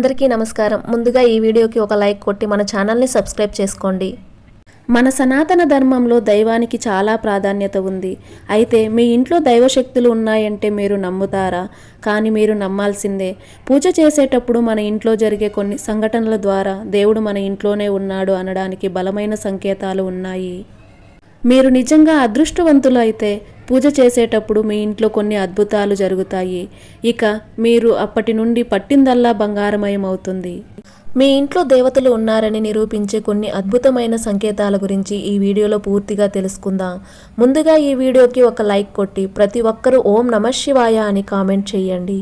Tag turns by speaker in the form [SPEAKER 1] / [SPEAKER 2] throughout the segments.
[SPEAKER 1] అందరికీ నమస్కారం. ముందుగా ఈ వీడియోకి ఒక లైక్ కొట్టి మన ఛానల్ని సబ్స్క్రైబ్ చేసుకోండి. మన సనాతన ధర్మంలో దైవానికి చాలా ప్రాధాన్యత ఉంది. అయితే మీ ఇంట్లో దైవశక్తులు ఉన్నాయంటే మీరు నమ్ముతారా? కానీ మీరు నమ్మాల్సిందే. పూజ చేసేటప్పుడు మన ఇంట్లో జరిగే కొన్ని సంఘటనల ద్వారా దేవుడు మన ఇంట్లోనే ఉన్నాడు అనడానికి బలమైన సంకేతాలు ఉన్నాయి. మీరు నిజంగా అదృష్టవంతులు అయితే పూజ చేసేటప్పుడు మీ ఇంట్లో కొన్ని అద్భుతాలు జరుగుతాయి. ఇక మీరు అప్పటి నుండి పట్టిందల్లా బంగారమయం అవుతుంది. మీ ఇంట్లో దేవతలు ఉన్నారని నిరూపించే కొన్ని అద్భుతమైన సంకేతాల గురించి ఈ వీడియోలో పూర్తిగా తెలుసుకుందాం. ముందుగా ఈ వీడియోకి ఒక లైక్ కొట్టి ప్రతి ఒక్కరూ ఓం నమః శివాయ అని కామెంట్ చేయండి.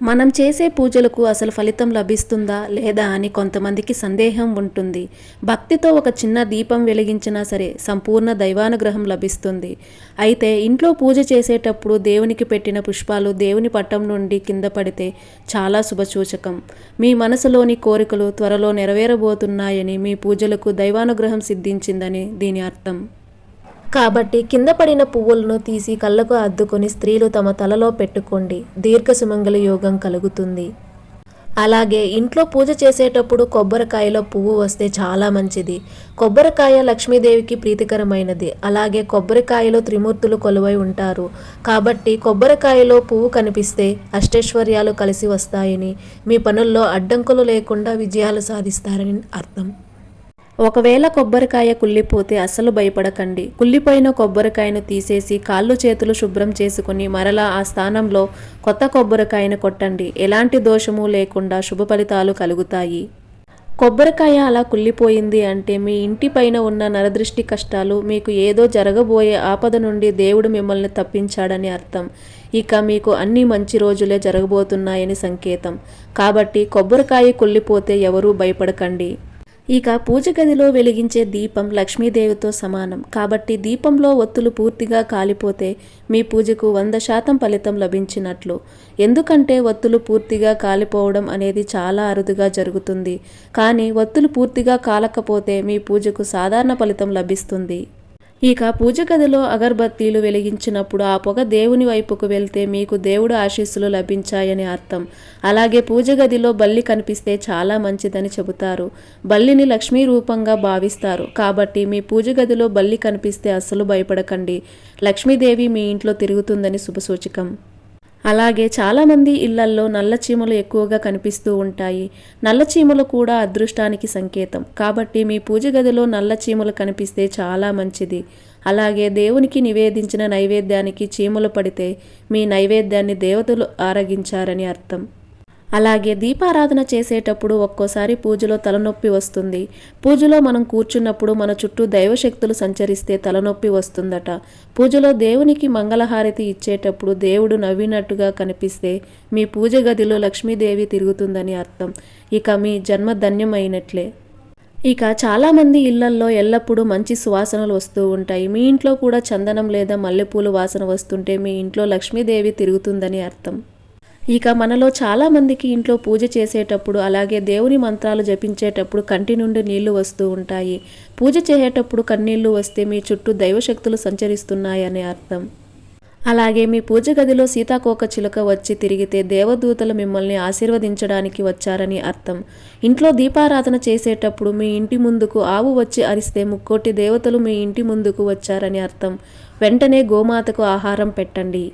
[SPEAKER 1] మనం చేసే పూజలకు అసలు ఫలితం లభిస్తుందా లేదా అని కొంతమందికి సందేహం ఉంటుంది. భక్తితో ఒక చిన్న దీపం వెలిగించినా సరే సంపూర్ణ దైవానుగ్రహం లభిస్తుంది. అయితే ఇంట్లో పూజ చేసేటప్పుడు దేవునికి పెట్టిన పుష్పాలు దేవుని పట్టం నుండి కింద పడితే చాలా శుభసూచకం. మీ మనసులోని కోరికలు త్వరలో నెరవేరబోతున్నాయని, మీ పూజలకు దైవానుగ్రహం సిద్ధించిందని దీని అర్థం. కాబట్టి కింద పడిన పువ్వులను తీసి కళ్ళకు అద్దుకొని స్త్రీలు తమ తలలో పెట్టుకోండి. దీర్ఘ సుమంగళ యోగం కలుగుతుంది. అలాగే ఇంట్లో పూజ చేసేటప్పుడు కొబ్బరికాయలో పువ్వు వస్తే చాలా మంచిది. కొబ్బరికాయ లక్ష్మీదేవికి ప్రీతికరమైనది. అలాగే కొబ్బరికాయలో త్రిమూర్తులు కొలువై ఉంటారు. కాబట్టి కొబ్బరికాయలో పువ్వు కనిపిస్తే అష్టైశ్వర్యాలు కలిసి వస్తాయని, మీ పనుల్లో అడ్డంకులు లేకుండా విజయాలు సాధిస్తారని అర్థం. ఒకవేళ కొబ్బరికాయ కుళ్ళిపోతే అస్సలు భయపడకండి. కుళ్ళిపోయిన కొబ్బరికాయను తీసేసి కాళ్ళు చేతులు శుభ్రం చేసుకుని మరలా ఆ స్థానంలో కొత్త కొబ్బరికాయను కొట్టండి. ఎలాంటి దోషము లేకుండా శుభ ఫలితాలు కలుగుతాయి. కొబ్బరికాయ అలా కుళ్ళిపోయింది అంటే మీ ఇంటి పైన ఉన్న నరదృష్టి కష్టాలు, మీకు ఏదో జరగబోయే ఆపద నుండి దేవుడు మిమ్మల్ని తప్పించాడని అర్థం. ఇక మీకు అన్ని మంచి రోజులే జరగబోతున్నాయని సంకేతం. కాబట్టి కొబ్బరికాయ కుళ్ళిపోతే ఎవరూ భయపడకండి. ఇక పూజ గదిలో వెలిగించే దీపం లక్ష్మీదేవితో సమానం. కాబట్టి దీపంలో ఒత్తులు పూర్తిగా కాలిపోతే మీ పూజకు 100% ఫలితం లభించినట్లు. ఎందుకంటే ఒత్తులు పూర్తిగా కాలిపోవడం అనేది చాలా అరుదుగా జరుగుతుంది. కానీ ఒత్తులు పూర్తిగా కాలకపోతే మీ పూజకు సాధారణ ఫలితం లభిస్తుంది. ఇక పూజ గదిలో అగరబత్తీలు వెలిగించినప్పుడు ఆ పొగ దేవుని వైపుకు వెళ్తే మీకు దేవుడు ఆశీస్సులు లభించాయని అర్థం. అలాగే పూజ గదిలో బల్లి కనిపిస్తే చాలా మంచిదని చెబుతారు. బల్లిని లక్ష్మీ రూపంగా భావిస్తారు. కాబట్టి మీ పూజ గదిలో బల్లి కనిపిస్తే అస్సలు భయపడకండి. లక్ష్మీదేవి మీ ఇంట్లో తిరుగుతుందని శుభసూచకం. అలాగే చాలామంది ఇళ్లల్లో నల్ల చీమలు ఎక్కువగా కనిపిస్తూ ఉంటాయి. నల్ల చీమలు కూడా అదృష్టానికి సంకేతం. కాబట్టి మీ పూజ గదిలో నల్ల చీమలు కనిపిస్తే చాలా మంచిది. అలాగే దేవునికి నివేదించిన నైవేద్యానికి చీమలు పడితే మీ నైవేద్యాన్ని దేవతలు ఆరగించారని అర్థం. అలాగే దీపారాధన చేసేటప్పుడు ఒక్కోసారి పూజలో తలనొప్పి వస్తుంది. పూజలో మనం కూర్చున్నప్పుడు మన చుట్టూ దైవశక్తులు సంచరిస్తే తలనొప్పి వస్తుందట. పూజలో దేవునికి మంగళహారతి ఇచ్చేటప్పుడు దేవుడు నవ్వినట్టుగా కనిపిస్తే మీ పూజ గదిలో లక్ష్మీదేవి తిరుగుతుందని అర్థం. ఇక మీ జన్మ ధన్యమైనట్లే. ఇక చాలామంది ఇళ్లల్లో ఎల్లప్పుడూ మంచి సువాసనలు వస్తూ ఉంటాయి. మీ ఇంట్లో కూడా చందనం లేదా మల్లెపూలు వాసన వస్తుంటే మీ ఇంట్లో లక్ష్మీదేవి తిరుగుతుందని అర్థం. ఇక మనలో చాలామందికి ఇంట్లో పూజ చేసేటప్పుడు అలాగే దేవుని మంత్రాలు జపించేటప్పుడు కంటి నుండి నీళ్లు వస్తూ ఉంటాయి. పూజ చేసేటప్పుడు కన్నీళ్లు వస్తే మీ చుట్టూ దైవశక్తులు సంచరిస్తున్నాయని అర్థం. అలాగే మీ పూజ గదిలో సీతాకోక చిలుక వచ్చి తిరిగితే దేవదూతలు మిమ్మల్ని ఆశీర్వదించడానికి వచ్చారని అర్థం. ఇంట్లో దీపారాధన చేసేటప్పుడు మీ ఇంటి ముందుకు ఆవు వచ్చి అరిస్తే ముక్కోటి దేవతలు మీ ఇంటి ముందుకు వచ్చారని అర్థం. వెంటనే గోమాతకు ఆహారం పెట్టండి.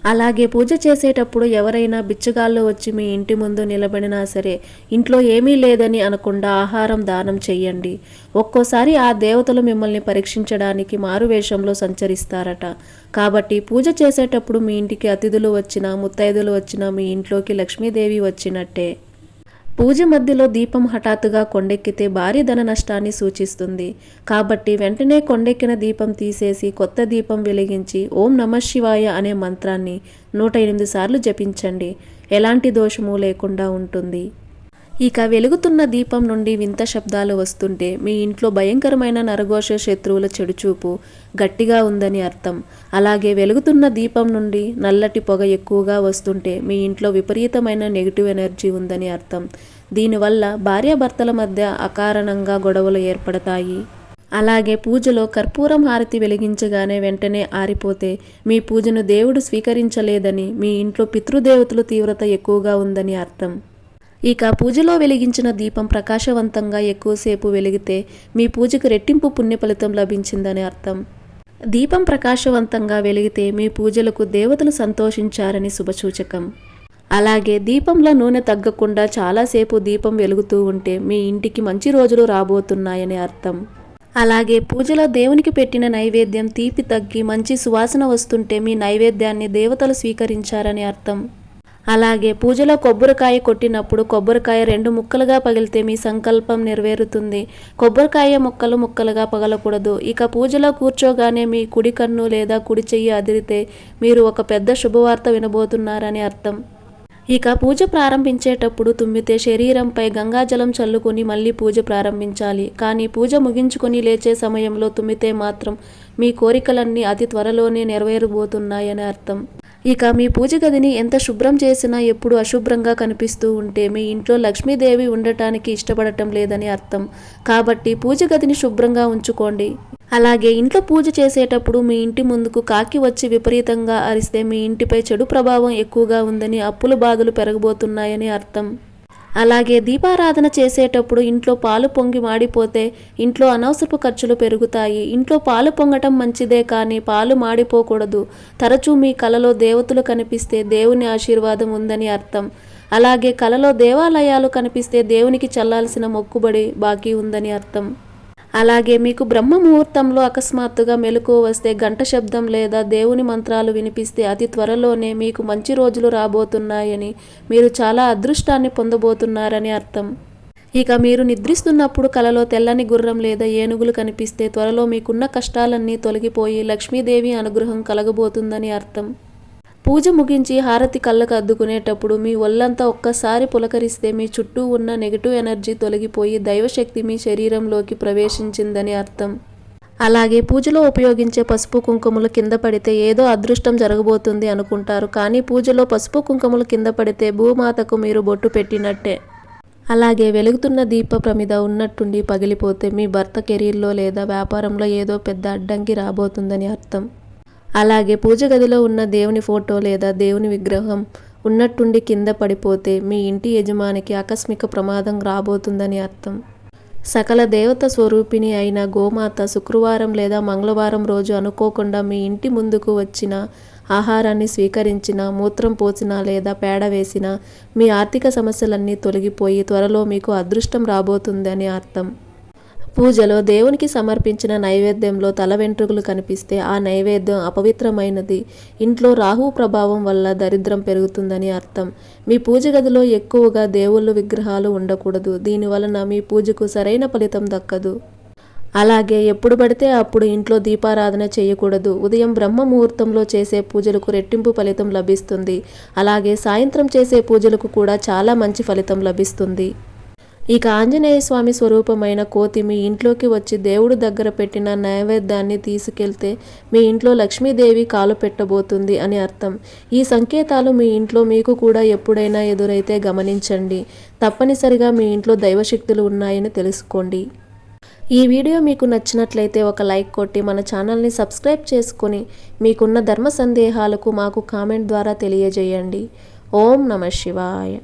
[SPEAKER 1] అలాగే పూజ చేసేటప్పుడు ఎవరైనా బిచ్చగాళ్ళు వచ్చి మీ ఇంటి ముందు నిలబడినా సరే ఇంట్లో ఏమీ లేదని అనకుండా ఆహారం దానం చెయ్యండి. ఒక్కోసారి ఆ దేవతలు మిమ్మల్ని పరీక్షించడానికి మారువేషంలో సంచరిస్తారట. కాబట్టి పూజ చేసేటప్పుడు మీ ఇంటికి అతిథులు వచ్చినా ముత్తైదులు వచ్చినా మీ ఇంట్లోకి లక్ష్మీదేవి వచ్చినట్టే. పూజ మధ్యలో దీపం హఠాత్తుగా కొండెక్కితే భారీ ధన నష్టాన్ని సూచిస్తుంది. కాబట్టి వెంటనే కొండెక్కిన దీపం తీసేసి కొత్త దీపం వెలిగించి ఓం నమః శివాయ అనే మంత్రాన్ని 108 సార్లు జపించండి. ఎలాంటి దోషము లేకుండా ఉంటుంది. ఇక వెలుగుతున్న దీపం నుండి వింత శబ్దాలు వస్తుంటే మీ ఇంట్లో భయంకరమైన నరఘోష శత్రువుల చెడుచూపు గట్టిగా ఉందని అర్థం. అలాగే వెలుగుతున్న దీపం నుండి నల్లటి పొగ ఎక్కువగా వస్తుంటే మీ ఇంట్లో విపరీతమైన నెగిటివ్ ఎనర్జీ ఉందని అర్థం. దీనివల్ల భార్యాభర్తల మధ్య అకారణంగా గొడవలు ఏర్పడతాయి. అలాగే పూజలో కర్పూరం హారతి వెలిగించగానే వెంటనే ఆరిపోతే మీ పూజను దేవుడు స్వీకరించలేదని, మీ ఇంట్లో పితృదేవతలు తీవ్రత ఎక్కువగా ఉందని అర్థం. ఇక పూజలో వెలిగించిన దీపం ప్రకాశవంతంగా ఎక్కువసేపు వెలిగితే మీ పూజకు రెట్టింపు పుణ్య ఫలితం లభించిందని అర్థం. దీపం ప్రకాశవంతంగా వెలిగితే మీ పూజలకు దేవతలు సంతోషించారని శుభసూచకం. అలాగే దీపంలో నూనె తగ్గకుండా చాలాసేపు దీపం వెలుగుతూ ఉంటే మీ ఇంటికి మంచి రోజులు రాబోతున్నాయని అర్థం. అలాగే పూజలో దేవునికి పెట్టిన నైవేద్యం తీపి తగ్గి మంచి సువాసన వస్తుంటే మీ నైవేద్యాన్ని దేవతలు స్వీకరించారని అర్థం. అలాగే పూజలో కొబ్బరికాయ కొట్టినప్పుడు కొబ్బరికాయ 2 ముక్కలుగా పగిలితే మీ సంకల్పం నెరవేరుతుంది. కొబ్బరికాయ ముక్కలు ముక్కలుగా పగలకూడదు. ఇక పూజలో కూర్చోగానే మీ కుడి కన్ను లేదా కుడి చెయ్యి అదిరితే మీరు ఒక పెద్ద శుభవార్త వినబోతున్నారని అర్థం. ఇక పూజ ప్రారంభించేటప్పుడు తుమ్మితే శరీరంపై గంగాజలం చల్లుకొని మళ్ళీ పూజ ప్రారంభించాలి. కానీ పూజ ముగించుకొని లేచే సమయంలో తుమ్మితే మాత్రం మీ కోరికలన్నీ అతి త్వరలోనే నెరవేరబోతున్నాయని అర్థం. ఇక మీ పూజ గదిని ఎంత శుభ్రం చేసినా ఎప్పుడు అశుభ్రంగా కనిపిస్తూ ఉంటే మీ ఇంట్లో లక్ష్మీదేవి ఉండటానికి ఇష్టపడటం లేదని అర్థం. కాబట్టి పూజ గదిని శుభ్రంగా ఉంచుకోండి. అలాగే ఇంట్లో పూజ చేసేటప్పుడు మీ ఇంటి ముందుకు కాకి వచ్చి విపరీతంగా అరిస్తే మీ ఇంటిపై చెడు ప్రభావం ఎక్కువగా ఉందని, అప్పుల బాధలు పెరగబోతున్నాయని అర్థం. అలాగే దీపారాధన చేసేటప్పుడు ఇంట్లో పాలు పొంగి మాడిపోతే ఇంట్లో అనవసరపు ఖర్చులు పెరుగుతాయి. ఇంట్లో పాలు పొంగటం మంచిదే, కానీ పాలు మాడిపోకూడదు. తరచూ మీ కలలో దేవతలు కనిపిస్తే దేవుని ఆశీర్వాదం ఉందని అర్థం. అలాగే కలలో దేవాలయాలు కనిపిస్తే దేవునికి చెల్లాల్సిన మొక్కుబడి బాకీ ఉందని అర్థం. అలాగే మీకు బ్రహ్మ ముహూర్తంలో అకస్మాత్తుగా మెలకువ వస్తే, గంట శబ్దం లేదా దేవుని మంత్రాలు వినిపిస్తే అతి త్వరలోనే మీకు మంచి రోజులు రాబోతున్నాయని, మీరు చాలా అదృష్టాన్ని పొందబోతున్నారని అర్థం. ఇక మీరు నిద్రిస్తున్నప్పుడు కలలో తెల్లని గుర్రం లేదా ఏనుగులు కనిపిస్తే త్వరలో మీకున్న కష్టాలన్నీ తొలగిపోయి లక్ష్మీదేవి అనుగ్రహం కలగబోతుందని అర్థం. పూజ ముగించి హారతి కళ్ళకు అద్దుకునేటప్పుడు మీ ఒళ్ళంతా ఒక్కసారి పులకరిస్తే మీ చుట్టూ ఉన్న నెగిటివ్ ఎనర్జీ తొలగిపోయి దైవశక్తి మీ శరీరంలోకి ప్రవేశించిందని అర్థం. అలాగే పూజలో ఉపయోగించే పసుపు కుంకుమలు కింద పడితే ఏదో అదృష్టం జరగబోతుంది అనుకుంటారు. కానీ పూజలో పసుపు కుంకుమలు కింద పడితే భూమాతకు మీరు బొట్టు పెట్టినట్టే. అలాగే వెలుగుతున్న దీప ప్రమిద ఉన్నట్టుండి పగిలిపోతే మీ భర్త కెరీర్లో లేదా వ్యాపారంలో ఏదో పెద్ద అడ్డంకి రాబోతుందని అర్థం. అలాగే పూజ గదిలో ఉన్న దేవుని ఫోటో లేదా దేవుని విగ్రహం ఉన్నట్టుండి కింద పడిపోతే మీ ఇంటి యజమానికి ఆకస్మిక ప్రమాదం రాబోతుందని అర్థం. సకల దేవత స్వరూపిణి అయిన గోమాత శుక్రవారం లేదా మంగళవారం రోజు అనుకోకుండా మీ ఇంటి ముందుకు వచ్చిన ఆహారాన్ని స్వీకరించిన, మూత్రం పోసినా లేదా పేడ వేసినా మీ ఆర్థిక సమస్యలన్నీ తొలగిపోయి త్వరలో మీకు అదృష్టం రాబోతుందని అర్థం. పూజలో దేవునికి సమర్పించిన నైవేద్యంలో తల వెంట్రుకలు కనిపిస్తే ఆ నైవేద్యం అపవిత్రమైనది. ఇంట్లో రాహు ప్రభావం వల్ల దరిద్రం పెరుగుతుందని అర్థం. మీ పూజ గదిలో ఎక్కువగా దేవుళ్ళ విగ్రహాలు ఉండకూడదు. దీనివలన మీ పూజకు సరైన ఫలితం దక్కదు. అలాగే ఎప్పుడు పడితే అప్పుడు ఇంట్లో దీపారాధన చేయకూడదు. ఉదయం బ్రహ్మ ముహూర్తంలో చేసే పూజలకు రెట్టింపు ఫలితం లభిస్తుంది. అలాగే సాయంత్రం చేసే పూజలకు కూడా చాలా మంచి ఫలితం లభిస్తుంది. ఇక ఆంజనేయ స్వామి స్వరూపమైన కోతి మీ ఇంట్లోకి వచ్చి దేవుడు దగ్గర పెట్టిన నైవేద్యాన్ని తీసుకెళ్తే మీ ఇంట్లో లక్ష్మీదేవి కాలు పెట్టబోతుంది అని అర్థం. ఈ సంకేతాలు మీ ఇంట్లో మీకు కూడా ఎప్పుడైనా ఎదురైతే గమనించండి. తప్పనిసరిగా మీ ఇంట్లో దైవశక్తులు ఉన్నాయని తెలుసుకోండి. ఈ వీడియో మీకు నచ్చినట్లయితే ఒక లైక్ కొట్టి మన ఛానల్ని సబ్స్క్రైబ్ చేసుకొని మీకున్న ధర్మ సందేహాలకు మాకు కామెంట్ ద్వారా తెలియజేయండి. ఓం నమః శివాయ.